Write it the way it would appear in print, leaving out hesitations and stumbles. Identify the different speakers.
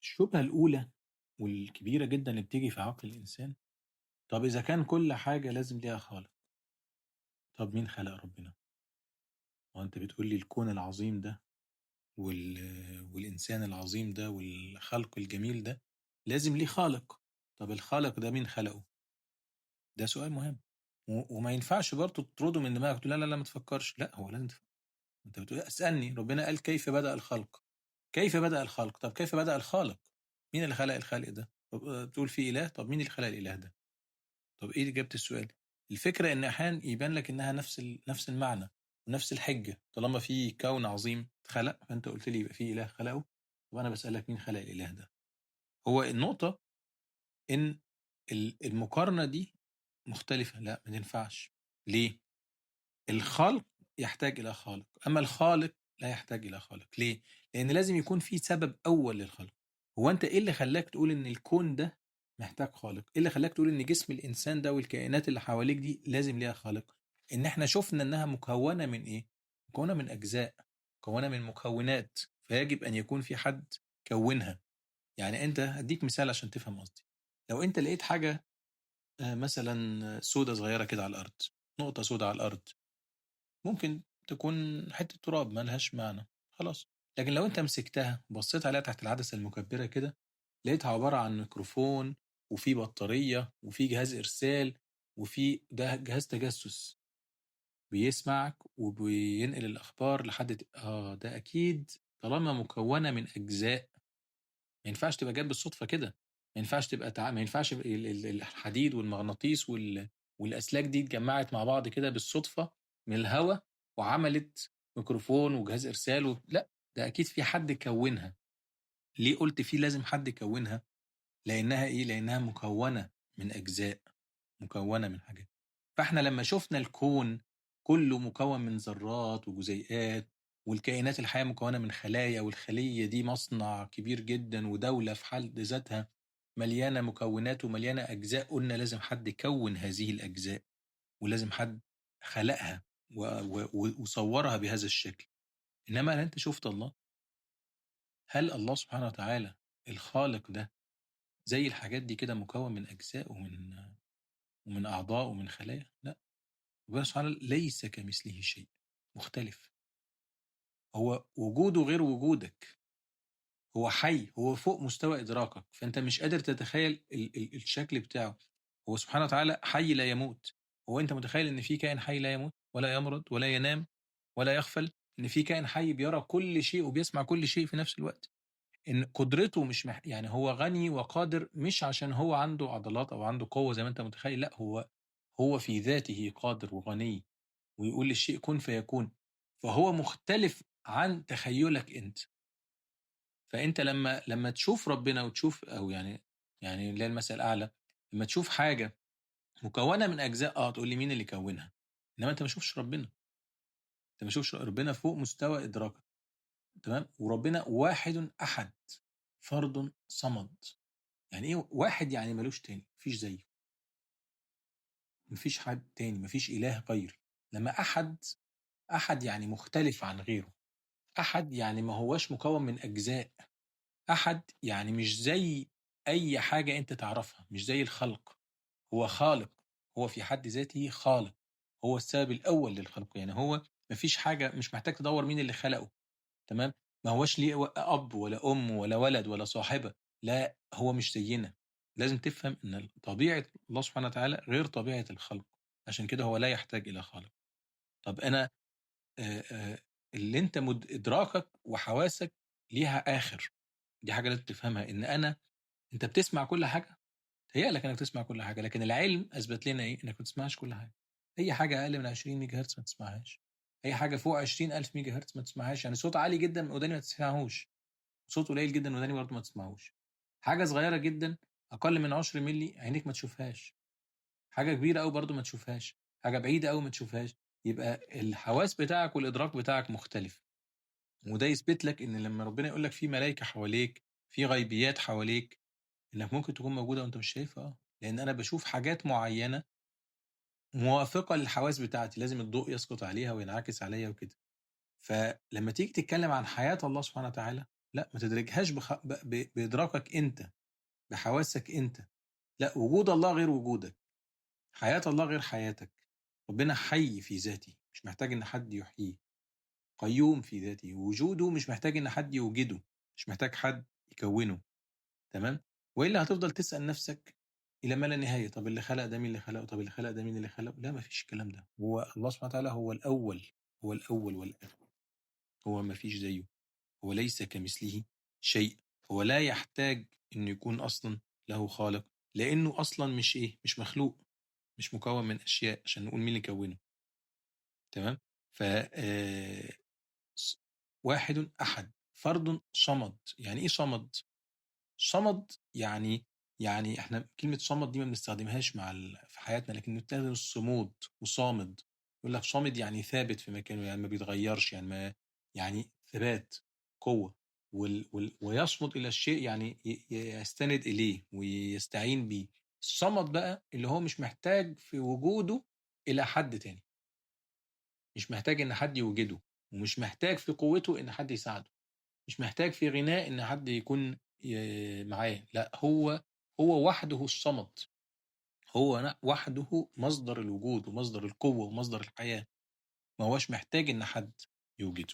Speaker 1: الشُبهة الأولى والكبيرة جدًا اللي بتيجي في عقل الإنسان، طَب إذا كان كل حاجة لازم ليها خالق، طَب مين خلق ربنا؟ ما هو أنت بتقول لي الكون العظيم ده والإنسان العظيم ده والخلق الجميل ده لازم ليه خالق، طَب الخالق ده مين خلقه؟ ده سؤال مهم، وما ينفعش برضه تطرده من دماغك تقول لا، لا، ما تفكّرش، لأ هو لازم أنت بتقول اسألني، ربنا قال كيف بدأ الخلق، كيف بدأ الخلق؟ طَب كيف بدأ الخالق؟ مين اللي خلق الخالق ده؟ طَب تقول في إله، طَب مين اللي خلق الإله ده؟ طب إيه إجابة السؤال؟ الفكرة إن أحيانًا يبان لك إنها نفس المعنى ونفس الحجة، طالما في كون عظيم اتخلق، فأنت قُلت لي يبقى في إله خلقه، طب أنا باسألك مين خلق الإله ده؟ هو النقطة إن المقارنة دي مختلفة، لأ ما تنفعش. ليه؟ الخلق يحتاج إلى خالق، أما الخالق لا يحتاج إلى خالق، ليه؟ لأن لازم يكون في سبب أول للخلق. هو أنت إيه اللي خلّاك تقول إن الكون ده محتاج خالق؟ إيه اللي خلّاك تقول إن جسم الإنسان ده والكائنات اللي حواليك دي لازم ليها خالق؟ إن إحنا شُفنا إنها مكوّنة من إيه؟ مكوّنة من أجزاء، مكوّنة من مكونات، فيجب أن يكون في حد كوّنها. يعني أنت هادّيك مثال عشان تفهم قصدي. لو أنت لقيت حاجة مثلًا سودا صغيرة كده على الأرض، نقطة سودا على الأرض، ممكن تكون حتّة تراب ما لهاش معنى، خلاص. لكن لو أنت مسكتها وبصّيت عليها تحت العدسة المكبّرة كده، لقيتها عبارة عن ميكروفون وفي بطارية وفي جهاز إرسال وفي ده جهاز تجسُّس، بيسمعك وبينقل الأخبار لحد ده أكيد طالما مكوّنة من أجزاء، ما ينفعش تبقى جات بالصدفة كده، ما ينفعش تبقى ما ينفعش الحديد والمغناطيس والأسلاك دي اتجمّعت مع بعض كده بالصدفة من الهوا وعملت ميكروفون وجهاز إرسال لأ، ده أكيد في حد كوّنها. ليه قُلت في لازم حد كوّنها؟ لإنها إيه، لإنها مكوّنة من أجزاء، مكوّنة من حاجات. فإحنا لمّا شُفنا الكون كُلّه مكوّن من ذرات وجزيئات، والكائنات الحية مكوّنة من خلايا، والخلية دي مصنع كبير جدًا ودولة في حد ذاتها مليانة مكونات ومليانة أجزاء، قُلنا لازم حد كوّن هذه الأجزاء، ولازم حد خلقها وصوّرها بهذا الشكل. إنما هل أنت شُفت الله؟ هل الله سبحانه وتعالى الخالق ده زي الحاجات دي كده مكوّن من أجزاء ومن أعضاء ومن خلايا؟ لأ، ربنا سبحانه وتعالى ليس كمثله شيء، مختلف، هو وجوده غير وجودك، هو حي، هو فوق مستوى إدراكك، فأنت مش قادر تتخيل الشكل بتاعه، هو سبحانه وتعالى حي لا يموت، هو أنت متخيل إن في كائن حي لا يموت ولا يمرض ولا ينام ولا يغفل؟ إن في كائن حي بيرى كل شيء وبيسمع كل شيء في نفس الوقت؟ إن قدرته مش يعني هو غني وقادر مش عشان هو عنده عضلات أو عنده قوة زي ما أنت متخيل، لأ هو في ذاته قادر وغني، ويقول للشيء كن فيكون، فهو مختلف عن تخيلك أنت. فأنت لمّا تشوف ربنا وتشوف أو يعني لله المثل الأعلى، لمّا تشوف حاجة مكونة من أجزاء تقول لي مين اللي كوّنها، إنما أنت ما شُفتش ربنا، أنت ما شُفتش ربنا فوق مستوى إدراكك، تمام، وربنا واحد أحد، فرد صمد. يعني إيه واحد؟ يعني ما لوش تاني، ما فيش زيّه، ما فيش حد تاني، ما فيش إله غيري، إنما أحد، أحد يعني مختلف عن غيره، أحد يعني ما هواش مكوّن من أجزاء، أحد يعني مش زي أي حاجة أنت تعرفها، مش زي الخلق، هو خالق، هو في حد ذاته خالق، هو السبب الأول للخلق، يعني هو ما فيش حاجة مش محتاج تدوّر مين اللي خلقه، تمام، ما هواش ليه أب ولا أم ولا ولد ولا صاحبة، لأ هو مش زيّنا، لازم تفهم إن طبيعة الله سبحانه وتعالى غير طبيعة الخلق، عشان كده هو لا يحتاج إلى خالق. طب أنا آآ اللي أنت إدراكك وحواسك ليها آخر، دي حاجة لازم تفهمها، إن أنت بتسمع كل حاجة، بيتهيأ لك إنك بتسمع كل حاجة، لكن العلم أثبت لنا إيه، إنك ما بتسمعش كل حاجة، أي حاجة أقل من 20 ميجا هرتز ما تسمعهاش، أي حاجة فوق 20.000 ميجا هرتز ما تسمعهاش، يعني صوت عالي جدًا من وداني ما تسمعهوش، صوت قليل جدًا من وداني برضه ما تسمعهوش، حاجة صغيرة جدًا أقل من عُشْر ملي عينيك ما تشوفهاش، حاجة كبيرة أوي برضه ما تشوفهاش، حاجة بعيدة أوي ما تشوفهاش، يبقى الحواس بتاعك والإدراك بتاعك مختلف. وده يثبت لك إن لمّا ربنا يقول لك في ملايكة حواليك، في غيبيات حواليك، إنك ممكن تكون موجودة وأنت مش شايفها لإن أنا باشوف حاجات معيّنة موافقة للحواس بتاعتي، لازم الضوء يسقط عليها وينعكس عليَّ وكده. فلمّا تيجي تتكلم عن حياة الله سبحانه وتعالى، لأ، ما تدركهاش بإدراكك أنت، بحواسك أنت، لأ، وجود الله غير وجودك، حياة الله غير حياتك، ربنا حي في ذاته، مش محتاج إن حد يحييه، قيوم في ذاته، وجوده مش محتاج إن حد يوجده، مش محتاج حد يكوّنه، تمام؟ وإلا هتفضل تسأل نفسك إلى ما لا نهاية، طب اللي خلق ده مين اللي خلقه؟ طب اللي خلق ده مين اللي خلقه؟ لا، ما فيش الكلام ده، هو الله سبحانه وتعالى هو الأول، هو الأول والآخر، هو ما فيش زيه، هو ليس كمثله شيء، هو لا يحتاج إنه يكون أصلًا له خالق، لإنه أصلًا مش إيه، مش مخلوق، مش مكوّن من أشياء عشان نقول مين اللي كوّنه، تمام؟ ف ص واحد أحد، فرد صمد، يعني إيه صمد؟ صمد يعني إحنا كلمة صمد دي ما بنستخدمهاش في حياتنا، لكن بنستخدم الصمود وصامد، يقول لك صامد يعني ثابت في مكانه، يعني ما بيتغيّرش، يعني ما يعني ثبات، قوة، ويصمد إلى الشيء يعني يستند إليه ويستعين بيه. الصمد بقى اللي هو مش محتاج في وجوده إلى حد تاني، مش محتاج إن حد يوجده، ومش محتاج في قوته إن حد يساعده. مش محتاج في غناه إن حد يكون معاه، لأ، هو وحده الصمد، هو وحده مصدر الوجود ومصدر القوة ومصدر الحياة، ما هواش محتاج إن حد يوجده.